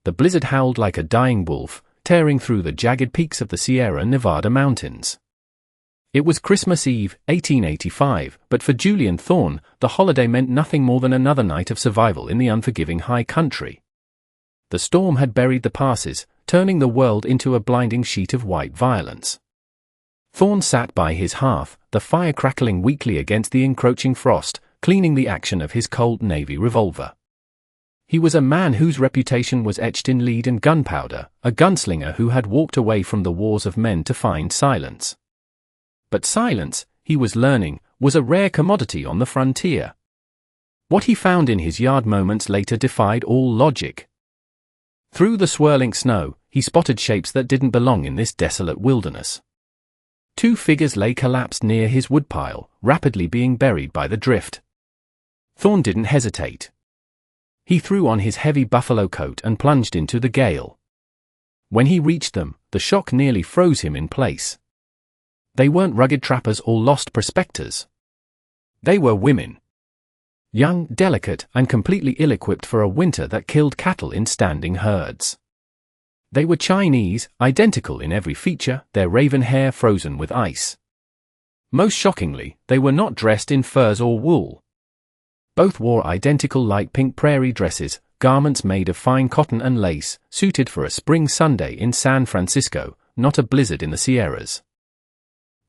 The blizzard howled like a dying wolf, tearing through the jagged peaks of the Sierra Nevada mountains. It was Christmas Eve, 1885, but for Julian Thorne, the holiday meant nothing more than another night of survival in the unforgiving high country. The storm had buried the passes, turning the world into a blinding sheet of white violence. Thorne sat by his hearth, the fire crackling weakly against the encroaching frost, cleaning the action of his Colt Navy revolver. He was a man whose reputation was etched in lead and gunpowder, a gunslinger who had walked away from the wars of men to find silence. But silence, he was learning, was a rare commodity on the frontier. What he found in his yard moments later defied all logic. Through the swirling snow, he spotted shapes that didn't belong in this desolate wilderness. Two figures lay collapsed near his woodpile, rapidly being buried by the drift. Thorne didn't hesitate. He threw on his heavy buffalo coat and plunged into the gale. When he reached them, the shock nearly froze him in place. They weren't rugged trappers or lost prospectors. They were women. Young, delicate, and completely ill-equipped for a winter that killed cattle in standing herds. They were Chinese, identical in every feature, their raven hair frozen with ice. Most shockingly, they were not dressed in furs or wool. Both wore identical light pink prairie dresses, garments made of fine cotton and lace, suited for a spring Sunday in San Francisco, not a blizzard in the Sierras.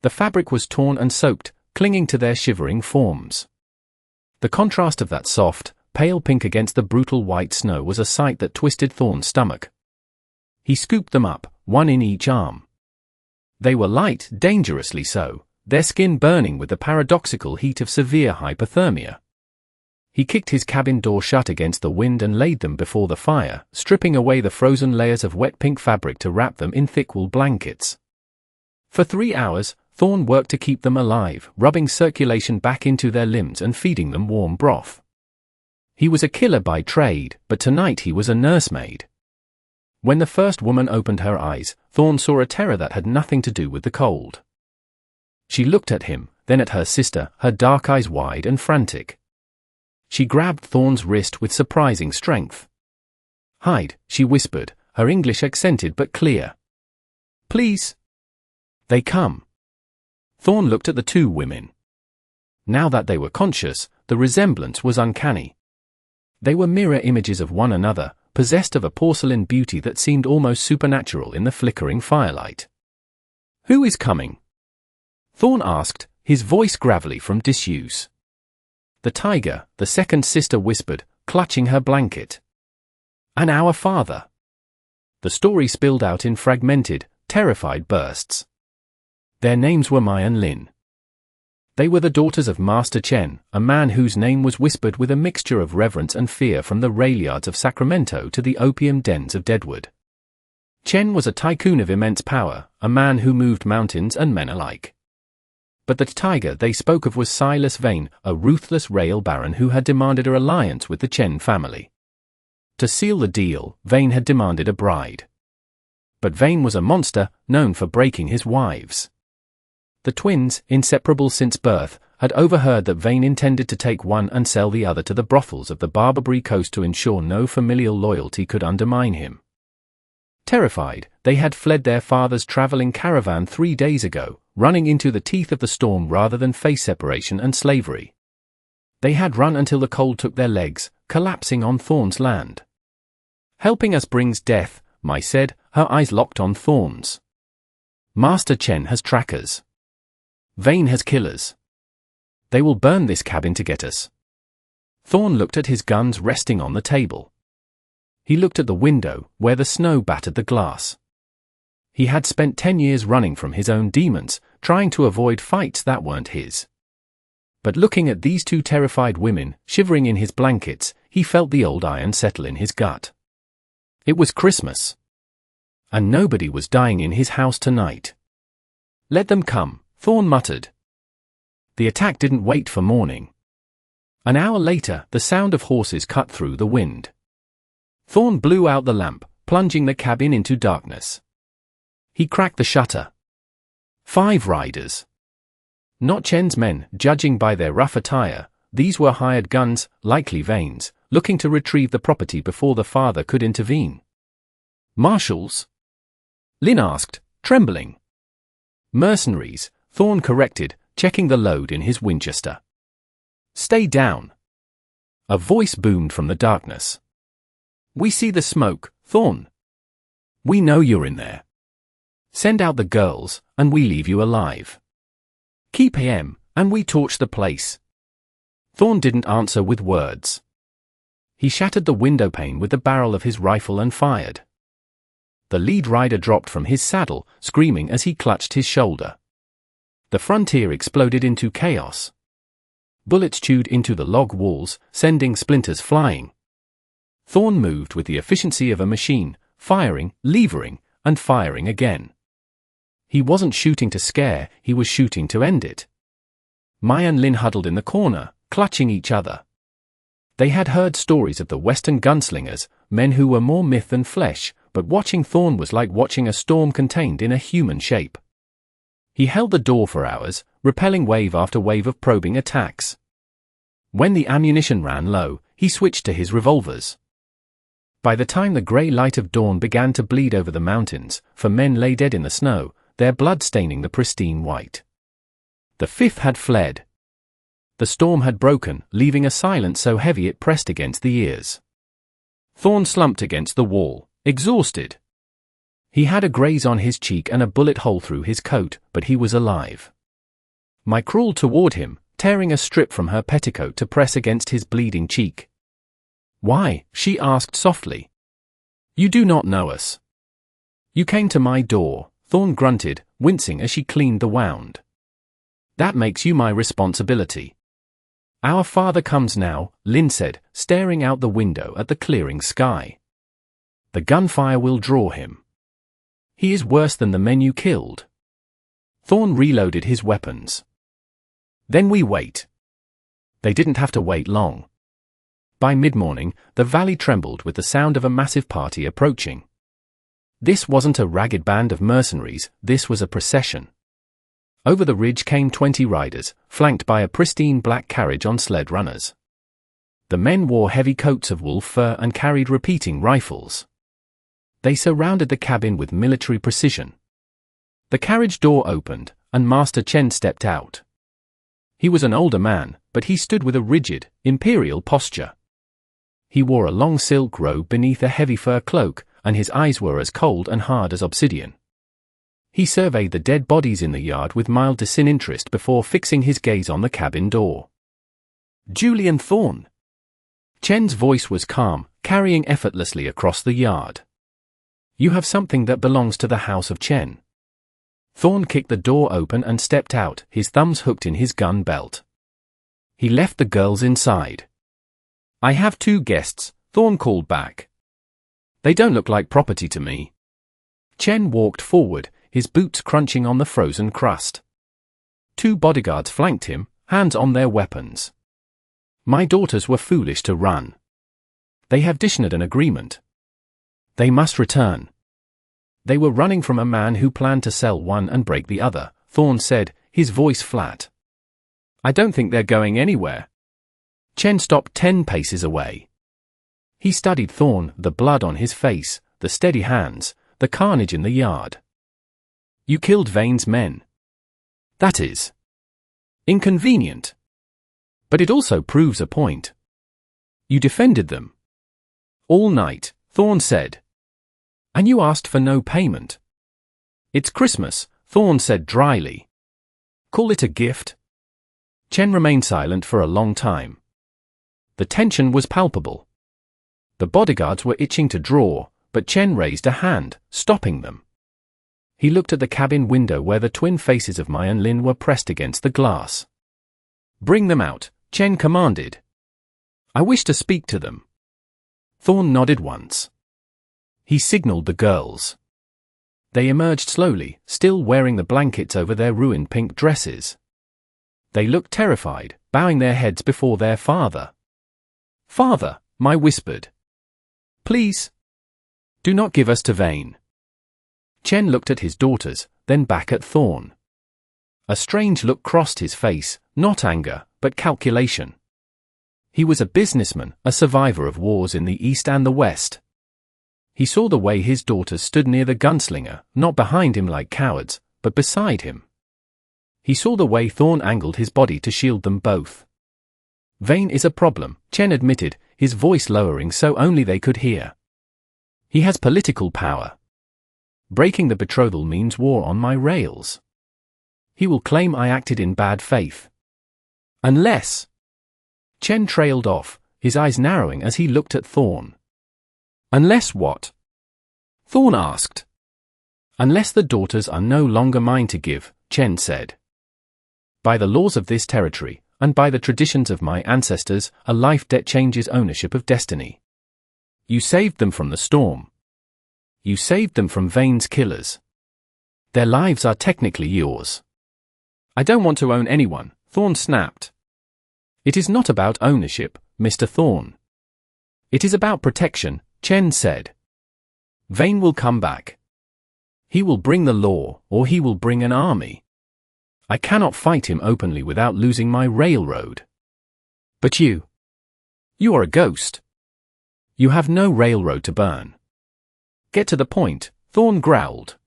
The fabric was torn and soaked, clinging to their shivering forms. The contrast of that soft, pale pink against the brutal white snow was a sight that twisted Thorne's stomach. He scooped them up, one in each arm. They were light, dangerously so, their skin burning with the paradoxical heat of severe hypothermia. He kicked his cabin door shut against the wind and laid them before the fire, stripping away the frozen layers of wet pink fabric to wrap them in thick wool blankets. For 3 hours, Thorne worked to keep them alive, rubbing circulation back into their limbs and feeding them warm broth. He was a killer by trade, but tonight he was a nursemaid. When the first woman opened her eyes, Thorne saw a terror that had nothing to do with the cold. She looked at him, then at her sister, her dark eyes wide and frantic. She grabbed Thorne's wrist with surprising strength. "Hide," she whispered, her English accented but clear. "Please." "They come." Thorne looked at the two women. Now that they were conscious, the resemblance was uncanny. They were mirror images of one another, possessed of a porcelain beauty that seemed almost supernatural in the flickering firelight. "Who is coming?" Thorne asked, his voice gravelly from disuse. "The tiger," the second sister whispered, clutching her blanket. "And our father." The story spilled out in fragmented, terrified bursts. Their names were Mai and Lin. They were the daughters of Master Chen, a man whose name was whispered with a mixture of reverence and fear from the rail yards of Sacramento to the opium dens of Deadwood. Chen was a tycoon of immense power, a man who moved mountains and men alike. But the tiger they spoke of was Silas Vane, a ruthless rail baron who had demanded a alliance with the Chen family. To seal the deal, Vane had demanded a bride. But Vane was a monster, known for breaking his wives. The twins, inseparable since birth, had overheard that Vane intended to take one and sell the other to the brothels of the Barbary Coast to ensure no familial loyalty could undermine him. Terrified, they had fled their father's traveling caravan 3 days ago, running into the teeth of the storm rather than face separation and slavery. They had run until the cold took their legs, collapsing on Thorne's land. "Helping us brings death," Mai said, her eyes locked on Thorne's. "Master Chen has trackers. Vane has killers. They will burn this cabin to get us." Thorne looked at his guns resting on the table. He looked at the window, where the snow battered the glass. He had spent 10 years running from his own demons, trying to avoid fights that weren't his. But looking at these two terrified women, shivering in his blankets, he felt the old iron settle in his gut. It was Christmas. And nobody was dying in his house tonight. "Let them come," Thorne muttered. The attack didn't wait for morning. An hour later, the sound of horses cut through the wind. Thorne blew out the lamp, plunging the cabin into darkness. He cracked the shutter. 5 riders. Not Chen's men, judging by their rough attire. These were hired guns, likely Vane's, looking to retrieve the property before the father could intervene. Marshals? Lynn asked, trembling. Mercenaries, Thorne corrected, checking the load in his Winchester. Stay down. A voice boomed from the darkness. We see the smoke, Thorne. We know you're in there. Send out the girls, and we leave you alive. Keep him, and we torch the place. Thorne didn't answer with words. He shattered the window pane with the barrel of his rifle and fired. The lead rider dropped from his saddle, screaming as he clutched his shoulder. The frontier exploded into chaos. Bullets chewed into the log walls, sending splinters flying. Thorne moved with the efficiency of a machine, firing, levering, and firing again. He wasn't shooting to scare, he was shooting to end it. Mai and Lynn huddled in the corner, clutching each other. They had heard stories of the Western gunslingers, men who were more myth than flesh, but watching Thorne was like watching a storm contained in a human shape. He held the door for hours, repelling wave after wave of probing attacks. When the ammunition ran low, he switched to his revolvers. By the time the grey light of dawn began to bleed over the mountains, for men lay dead in the snow, their blood staining the pristine white. The fifth had fled. The storm had broken, leaving a silence so heavy it pressed against the ears. Thorne slumped against the wall, exhausted. He had a graze on his cheek and a bullet hole through his coat, but he was alive. Mai crawled toward him, tearing a strip from her petticoat to press against his bleeding cheek. Why? She asked softly. You do not know us. You came to my door, Thorne grunted, wincing as she cleaned the wound. That makes you my responsibility. Our father comes now, Lynn said, staring out the window at the clearing sky. The gunfire will draw him. He is worse than the men you killed. Thorne reloaded his weapons. Then we wait. They didn't have to wait long. By mid-morning, the valley trembled with the sound of a massive party approaching. This wasn't a ragged band of mercenaries, this was a procession. Over the ridge came 20 riders, flanked by a pristine black carriage on sled runners. The men wore heavy coats of wolf fur and carried repeating rifles. They surrounded the cabin with military precision. The carriage door opened, and Master Chen stepped out. He was an older man, but he stood with a rigid, imperial posture. He wore a long silk robe beneath a heavy fur cloak, and his eyes were as cold and hard as obsidian. He surveyed the dead bodies in the yard with mild disinterest before fixing his gaze on the cabin door. Julian Thorne. Chen's voice was calm, carrying effortlessly across the yard. You have something that belongs to the house of Chen. Thorne kicked the door open and stepped out, his thumbs hooked in his gun belt. He left the girls inside. I have 2 guests, Thorne called back. They don't look like property to me. Chen walked forward, his boots crunching on the frozen crust. 2 bodyguards flanked him, hands on their weapons. My daughters were foolish to run. They have dishonored an agreement. They must return. They were running from a man who planned to sell one and break the other, Thorne said, his voice flat. I don't think they're going anywhere. Chen stopped 10 paces away. He studied Thorne, the blood on his face, the steady hands, the carnage in the yard. You killed Vane's men. That is inconvenient. But it also proves a point. You defended them. All night, Thorne said. And you asked for no payment. It's Christmas, Thorne said dryly. Call it a gift. Chen remained silent for a long time. The tension was palpable. The bodyguards were itching to draw, but Chen raised a hand, stopping them. He looked at the cabin window where the twin faces of Mai and Lin were pressed against the glass. Bring them out, Chen commanded. I wish to speak to them. Thorne nodded once. He signaled the girls. They emerged slowly, still wearing the blankets over their ruined pink dresses. They looked terrified, bowing their heads before their father. Father, Mai whispered. Please. Do not give us to Vane. Chen looked at his daughters, then back at Thorne. A strange look crossed his face, not anger, but calculation. He was a businessman, a survivor of wars in the East and the West. He saw the way his daughters stood near the gunslinger, not behind him like cowards, but beside him. He saw the way Thorn angled his body to shield them both. Vane is a problem, Chen admitted, his voice lowering so only they could hear. He has political power. Breaking the betrothal means war on my rails. He will claim I acted in bad faith. Unless... Chen trailed off, his eyes narrowing as he looked at Thorn. Unless what? Thorn asked. Unless the daughters are no longer mine to give, Chen said. By the laws of this territory, and by the traditions of my ancestors, a life debt changes ownership of destiny. You saved them from the storm. You saved them from Vane's killers. Their lives are technically yours. I don't want to own anyone, Thorn snapped. It is not about ownership, Mr. Thorn. It is about protection, Chen said. Vane will come back. He will bring the law, or he will bring an army. I cannot fight him openly without losing my railroad. But you are a ghost. You have no railroad to burn. Get to the point, Thorn growled.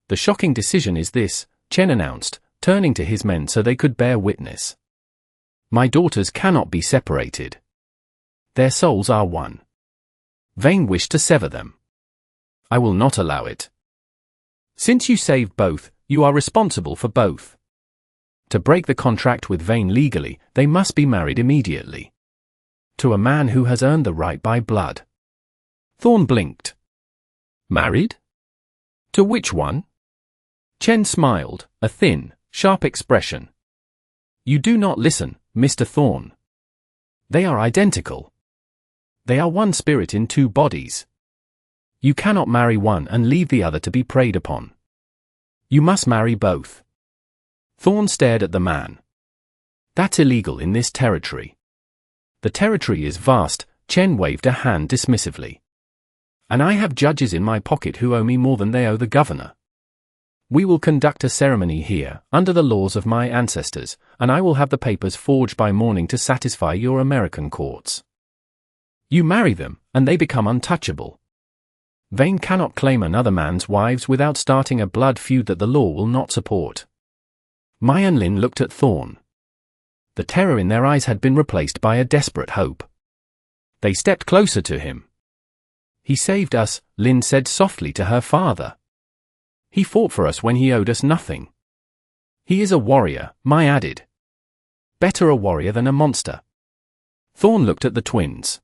The shocking decision is this, Chen announced, turning to his men so they could bear witness. My daughters cannot be separated. Their souls are one. Vane wished to sever them. I will not allow it. Since you saved both, you are responsible for both. To break the contract with Vane legally, they must be married immediately. To a man who has earned the right by blood. Thorn blinked. Married? To which one? Chen smiled, a thin, sharp expression. You do not listen, Mr. Thorn. They are identical. They are one spirit in two bodies. You cannot marry one and leave the other to be preyed upon. You must marry both. Thorn stared at the man. That's illegal in this territory. The territory is vast, Chen waved a hand dismissively. And I have judges in my pocket who owe me more than they owe the governor. We will conduct a ceremony here, under the laws of my ancestors, and I will have the papers forged by morning to satisfy your American courts. You marry them, and they become untouchable. Vane cannot claim another man's wives without starting a blood feud that the law will not support. Mai and Lin looked at Thorn. The terror in their eyes had been replaced by a desperate hope. They stepped closer to him. He saved us, Lin said softly to her father. He fought for us when he owed us nothing. He is a warrior, Mai added. Better a warrior than a monster. Thorn looked at the twins.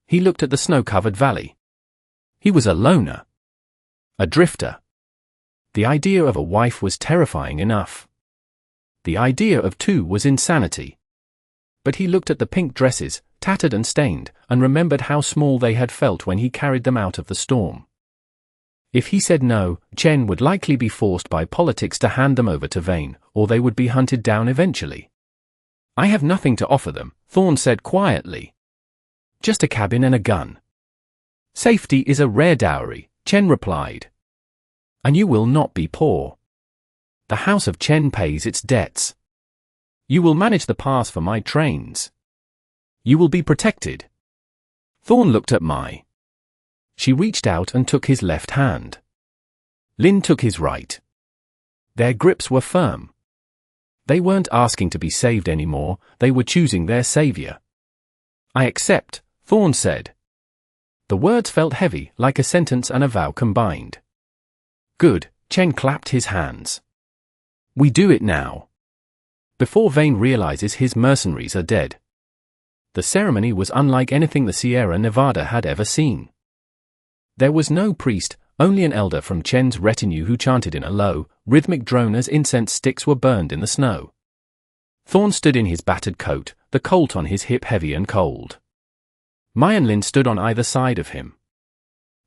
He looked at the snow-covered valley. He was a loner. A drifter. The idea of a wife was terrifying enough. The idea of two was insanity. But he looked at the pink dresses, tattered and stained, and remembered how small they had felt when he carried them out of the storm. If he said no, Chen would likely be forced by politics to hand them over to Vane, or they would be hunted down eventually. I have nothing to offer them, Thorn said quietly. Just a cabin and a gun. Safety is a rare dowry, Chen replied. And you will not be poor. The house of Chen pays its debts. You will manage the pass for my trains. You will be protected. Thorn looked at Mai. She reached out and took his left hand. Lin took his right. Their grips were firm. They weren't asking to be saved anymore, they were choosing their savior. I accept, Thorn said. The words felt heavy, like a sentence and a vow combined. Good, Chen clapped his hands. We do it now. Before Vane realizes his mercenaries are dead. The ceremony was unlike anything the Sierra Nevada had ever seen. There was no priest, only an elder from Chen's retinue who chanted in a low, rhythmic drone as incense sticks were burned in the snow. Thorn stood in his battered coat, the colt on his hip heavy and cold. Mai and Lin stood on either side of him.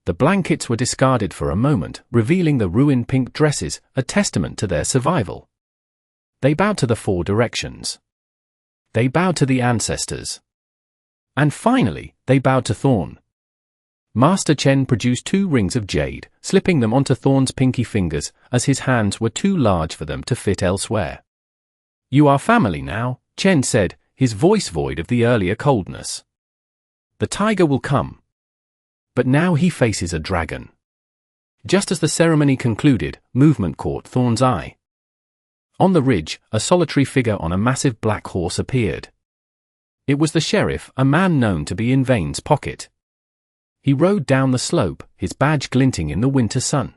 The blankets were discarded for a moment, revealing the ruined pink dresses, a testament to their survival. They bowed to the four directions. They bowed to the ancestors. And finally, they bowed to Thorn. Master Chen produced 2 rings of jade, slipping them onto Thorn's pinky fingers, as his hands were too large for them to fit elsewhere. You are family now, Chen said, his voice void of the earlier coldness. The tiger will come. But now he faces a dragon. Just as the ceremony concluded, movement caught Thorn's eye. On the ridge, a solitary figure on a massive black horse appeared. It was the sheriff, a man known to be in Vane's pocket. He rode down the slope, his badge glinting in the winter sun.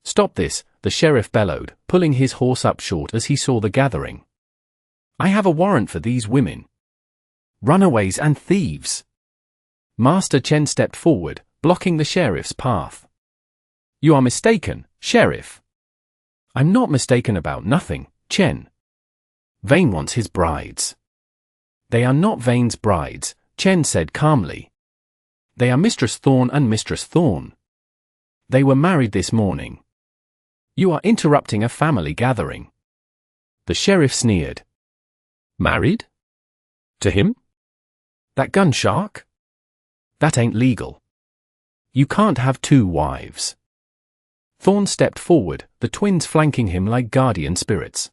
"Stop this," the sheriff bellowed, pulling his horse up short as he saw the gathering. "I have a warrant for these women. Runaways and thieves." Master Chen stepped forward, blocking the sheriff's path. "You are mistaken, Sheriff." "I'm not mistaken about nothing, Chen. Vane wants his brides." "They are not Vane's brides," Chen said calmly. "They are Mistress Thorn and Mistress Thorn. They were married this morning. You are interrupting a family gathering." The sheriff sneered. "Married? To him? That gun shark? That ain't legal. You can't have two wives." Thorn stepped forward, the twins flanking him like guardian spirits.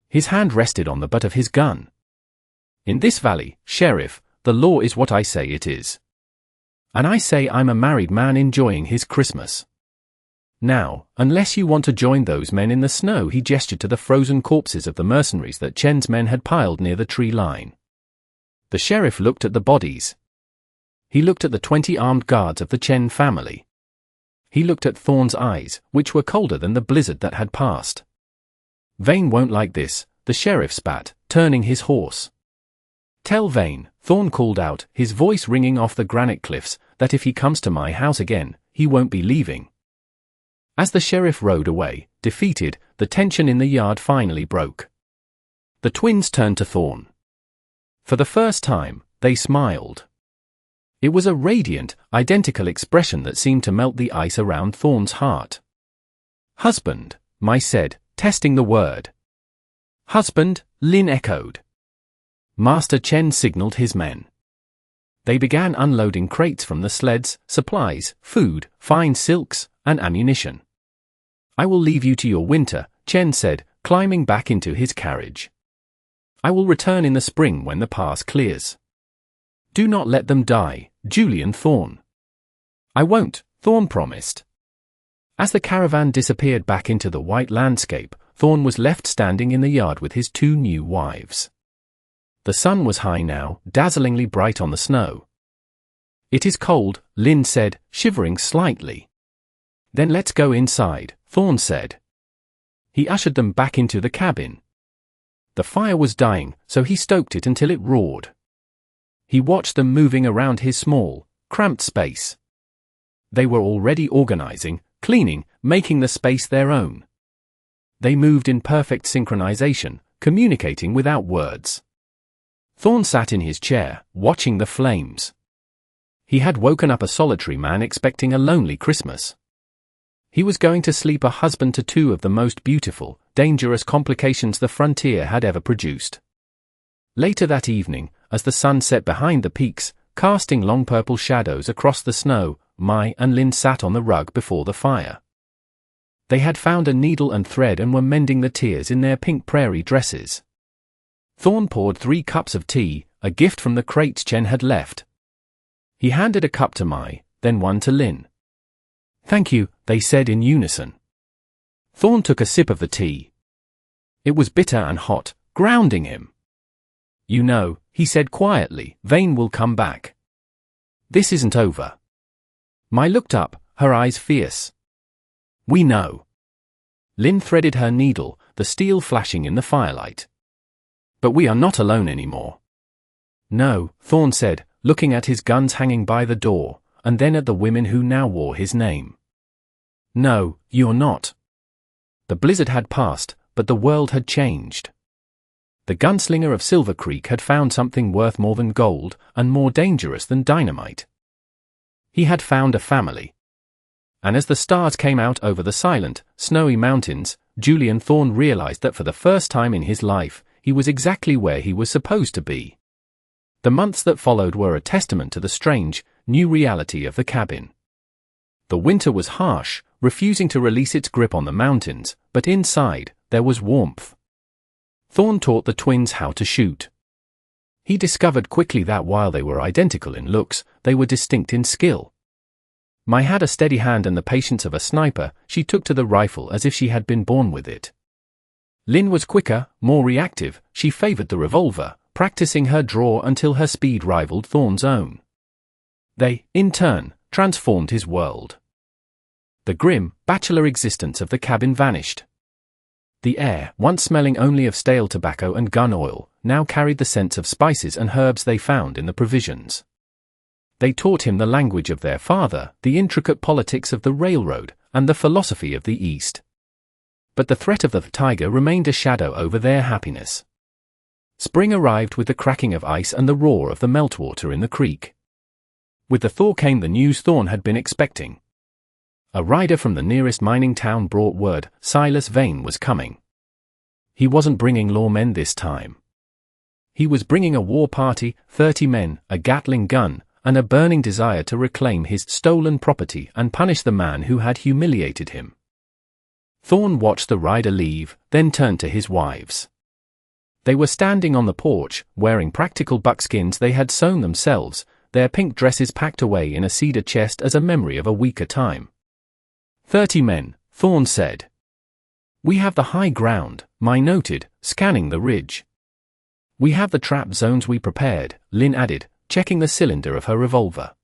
His hand rested on the butt of his gun. "In this valley, Sheriff, the law is what I say it is. And I say I'm a married man enjoying his Christmas. Now, unless you want to join those men in the snow," he gestured to the frozen corpses of the mercenaries that Chen's men had piled near the tree line. The sheriff looked at the bodies. He looked at the 20 armed guards of the Chen family. He looked at Thorn's eyes, which were colder than the blizzard that had passed. "Vane won't like this," the sheriff spat, turning his horse. "Tell Vane," Thorn called out, his voice ringing off the granite cliffs, "that if he comes to my house again, he won't be leaving." As the sheriff rode away, defeated, the tension in the yard finally broke. The twins turned to Thorn. For the first time, they smiled. It was a radiant, identical expression that seemed to melt the ice around Thorn's heart. "Husband," Mai said, testing the word. "Husband," Lin echoed. Master Chen signaled his men. They began unloading crates from the sleds, supplies, food, fine silks, and ammunition. "I will leave you to your winter," Chen said, climbing back into his carriage. "I will return in the spring when the pass clears. Do not let them die, Julian Thorn." "I won't," Thorn promised. As the caravan disappeared back into the white landscape, Thorn was left standing in the yard with his 2 new wives. The sun was high now, dazzlingly bright on the snow. "It is cold," Lin said, shivering slightly. "Then let's go inside," Thorn said. He ushered them back into the cabin. The fire was dying, so he stoked it until it roared. He watched them moving around his small, cramped space. They were already organizing, cleaning, making the space their own. They moved in perfect synchronization, communicating without words. Thorn sat in his chair, watching the flames. He had woken up a solitary man expecting a lonely Christmas. He was going to sleep a husband to 2 of the most beautiful, dangerous complications the frontier had ever produced. Later that evening, as the sun set behind the peaks, casting long purple shadows across the snow, Mai and Lin sat on the rug before the fire. They had found a needle and thread and were mending the tears in their pink prairie dresses. Thorn poured 3 cups of tea, a gift from the crates Chen had left. He handed a cup to Mai, then one to Lin. "Thank you," they said in unison. Thorn took a sip of the tea. It was bitter and hot, grounding him. "You know," he said quietly, "Vane will come back. This isn't over." Mai looked up, her eyes fierce. "We know." Lin threaded her needle, the steel flashing in the firelight. "But we are not alone anymore." "No," Thorn said, looking at his guns hanging by the door, and then at the women who now wore his name. "No, you're not." The blizzard had passed, but the world had changed. The gunslinger of Silver Creek had found something worth more than gold, and more dangerous than dynamite. He had found a family. And as the stars came out over the silent, snowy mountains, Julian Thorn realized that for the first time in his life, he was exactly where he was supposed to be. The months that followed were a testament to the strange, new reality of the cabin. The winter was harsh, refusing to release its grip on the mountains, but inside, there was warmth. Thorn taught the twins how to shoot. He discovered quickly that while they were identical in looks, they were distinct in skill. Mai had a steady hand and the patience of a sniper. She took to the rifle as if she had been born with it. Lin was quicker, more reactive. She favored the revolver, practicing her draw until her speed rivaled Thorn's own. They, in turn, transformed his world. The grim, bachelor existence of the cabin vanished. The air, once smelling only of stale tobacco and gun oil, now carried the scents of spices and herbs they found in the provisions. They taught him the language of their father, the intricate politics of the railroad, and the philosophy of the East. But the threat of the tiger remained a shadow over their happiness. Spring arrived with the cracking of ice and the roar of the meltwater in the creek. With the thaw came the news Thorn had been expecting. A rider from the nearest mining town brought word Silas Vane was coming. He wasn't bringing lawmen this time. He was bringing a war party, 30 men, a Gatling gun, and a burning desire to reclaim his stolen property and punish the man who had humiliated him. Thorn watched the rider leave, then turned to his wives. They were standing on the porch, wearing practical buckskins they had sewn themselves, their pink dresses packed away in a cedar chest as a memory of a weaker time. 30 men, Thorn said. We have the high ground, Mai noted, scanning the ridge. We have the trap zones we prepared, Lin added, checking the cylinder of her revolver.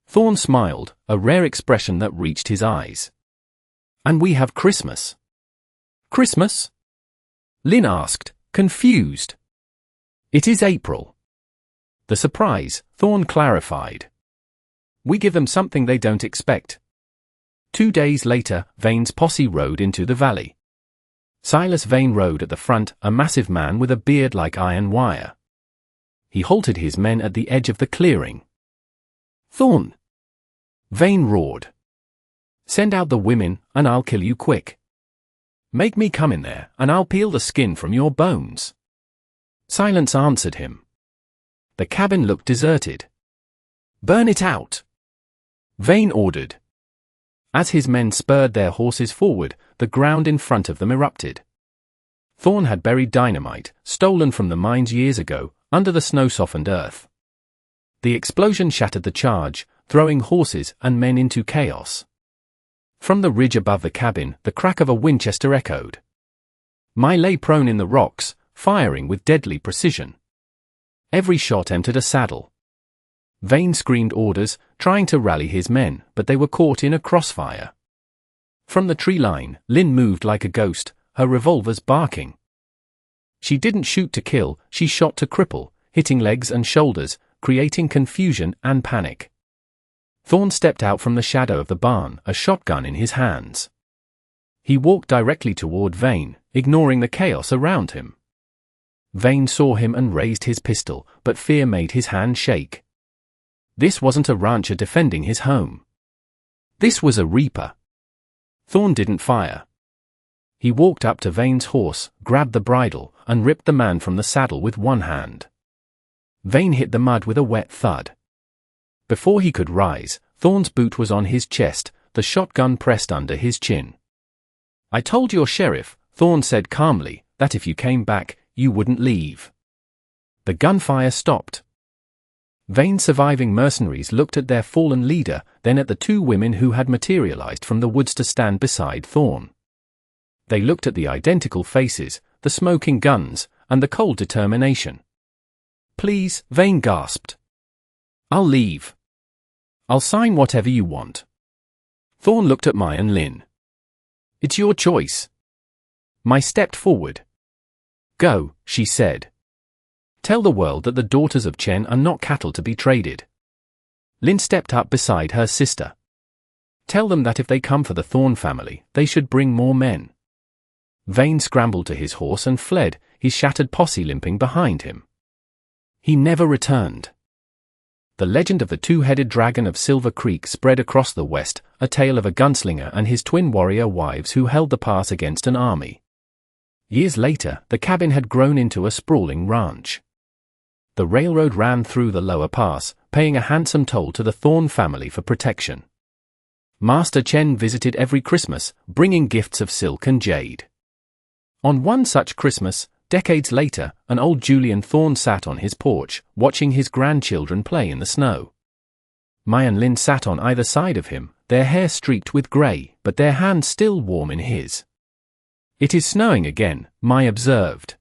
Thorn smiled, a rare expression that reached his eyes. And we have Christmas. Christmas? Lin asked, confused. It is April. The surprise, Thorn clarified. We give them something they don't expect. 2 days later, Vane's posse rode into the valley. Silas Vane rode at the front, a massive man with a beard like iron wire. He halted his men at the edge of the clearing. Thorn! Vane roared. Send out the women, and I'll kill you quick. Make me come in there, and I'll peel the skin from your bones. Silence answered him. The cabin looked deserted. Burn it out! Vane ordered. As his men spurred their horses forward, the ground in front of them erupted. Thorn had buried dynamite, stolen from the mines years ago, under the snow-softened earth. The explosion shattered the charge, throwing horses and men into chaos. From the ridge above the cabin, the crack of a Winchester echoed. Mai lay prone in the rocks, firing with deadly precision. Every shot entered a saddle. Vane screamed orders, trying to rally his men, but they were caught in a crossfire. From the tree line, Lin moved like a ghost, her revolvers barking. She didn't shoot to kill, she shot to cripple, hitting legs and shoulders, creating confusion and panic. Thorn stepped out from the shadow of the barn, a shotgun in his hands. He walked directly toward Vane, ignoring the chaos around him. Vane saw him and raised his pistol, but fear made his hand shake. This wasn't a rancher defending his home. This was a reaper. Thorn didn't fire. He walked up to Vane's horse, grabbed the bridle, and ripped the man from the saddle with one hand. Vane hit the mud with a wet thud. Before he could rise, Thorn's boot was on his chest, the shotgun pressed under his chin. I told your sheriff, Thorn said calmly, that if you came back, you wouldn't leave. The gunfire stopped. Vane's surviving mercenaries looked at their fallen leader, then at the 2 women who had materialized from the woods to stand beside Thorn. They looked at the identical faces, the smoking guns, and the cold determination. Please, Vane gasped. I'll leave. I'll sign whatever you want. Thorn looked at Mai and Lin. It's your choice. Mai stepped forward. Go, she said. Tell the world that the daughters of Chen are not cattle to be traded. Lin stepped up beside her sister. Tell them that if they come for the Thorn family, they should bring more men. Vane scrambled to his horse and fled, his shattered posse limping behind him. He never returned. The legend of the 2-headed dragon of Silver Creek spread across the west, a tale of a gunslinger and his twin warrior wives who held the pass against an army. Years later, the cabin had grown into a sprawling ranch. The railroad ran through the lower pass, paying a handsome toll to the Thorn family for protection. Master Chen visited every Christmas, bringing gifts of silk and jade. On one such Christmas, decades later, an old Julian Thorn sat on his porch, watching his grandchildren play in the snow. Mai and Lin sat on either side of him, their hair streaked with grey, but their hands still warm in his. "It is snowing again," Mai observed.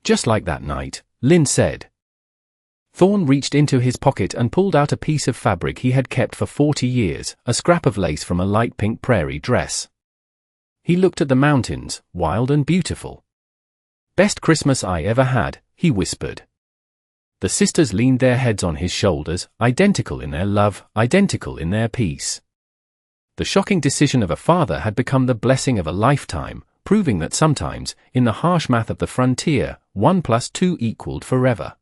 "Just like that night," Lin said. Thorn reached into his pocket and pulled out a piece of fabric he had kept for 40 years, a scrap of lace from a light pink prairie dress. He looked at the mountains, wild and beautiful. "Best Christmas I ever had," he whispered. The sisters leaned their heads on his shoulders, identical in their love, identical in their peace. The shocking decision of a father had become the blessing of a lifetime, proving that sometimes, in the harsh math of the frontier, 1 + 2 equaled forever.